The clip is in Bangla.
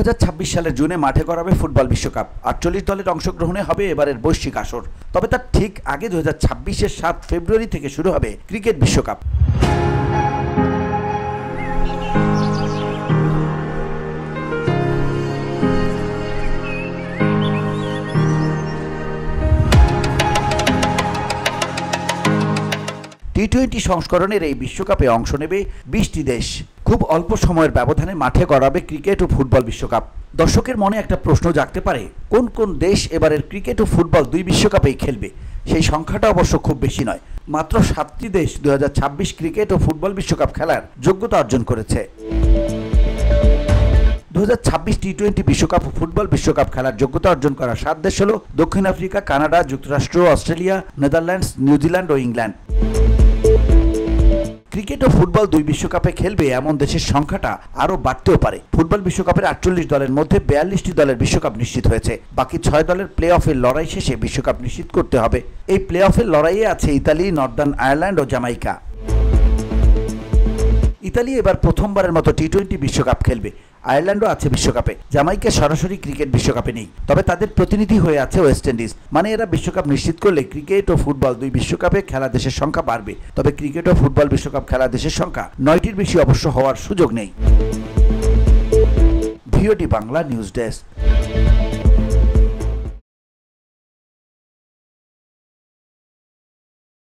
2026 সালের জুনে মাঠে গড়াবে ফুটবল বিশ্বকাপ। 48 দলের অংশগ্রহণে হবে এবারের বৈশ্বিক আসর। তবে তার ঠিক আগে 2026-এর 7 ফেব্রুয়ারি থেকে শুরু হবে ক্রিকেট বিশ্বকাপ। টি-20 সংস্করণের এই বিশ্বকাপে অংশ নেবে 20টি দেশ। খুব অল্প সময়ের ব্যবধানে মাঠে গড়াবে ক্রিকেট ও ফুটবল বিশ্বকাপ। দর্শকের মনে একটা প্রশ্ন জাগতে পারে, কোন কোন দেশ এবারের ক্রিকেট ও ফুটবল দুই বিশ্বকাপেই খেলবে? সেই সংখ্যাটা অবশ্য খুব বেশি নয়। মাত্র 7টি দেশ 2026 ক্রিকেট ও ফুটবল বিশ্বকাপ খেলার যোগ্যতা অর্জন করেছে। 2026 টি-20 বিশ্বকাপ ও ফুটবল বিশ্বকাপ খেলার যোগ্যতা অর্জন করা 7 দেশ হল দক্ষিণ আফ্রিকা, কানাডা, যুক্তরাষ্ট্র, অস্ট্রেলিয়া, নেদারল্যান্ডস, নিউজিল্যান্ড ও ইংল্যান্ড। ক্রিকেট ও ফুটবল দুই বিশ্বকাপে খেলবে এমন দেশের সংখ্যাটা আরও বাড়তেও পারে। ফুটবল বিশ্বকাপের 48 দলের মধ্যে 42টি দলের বিশ্বকাপ নিশ্চিত হয়েছে। বাকি 6 দলের প্লে অফের লড়াই শেষে বিশ্বকাপ নিশ্চিত করতে হবে। এই প্লে অফের লড়াইয়ে আছে ইতালি, নর্দার্ন আয়ারল্যান্ড ও জামাইকা। ইতালি এবার প্রথমবারের মতো টি-20 বিশ্বকাপ খেলবে। আয়ারল্যান্ডও আছে বিশ্বকাপে। জামাইকা সরাসরি ক্রিকেট বিশ্বকাপে নেই, তবে তাদের প্রতিনিধি হয়ে আছে ওয়েস্ট ইন্ডিজ। মানে এরা বিশ্বকাপ নিশ্চিত করলে ক্রিকেট ও ফুটবল দুই বিশ্বকাপে খেলা দেশের সংখ্যা বাড়বে। তবে ক্রিকেট ও ফুটবল বিশ্বকাপ খেলা দেশের সংখ্যা 9টির বেশি অবশ্য হওয়ার সুযোগ নেই। ভিওটি বাংলা নিউজ ডেস্ক।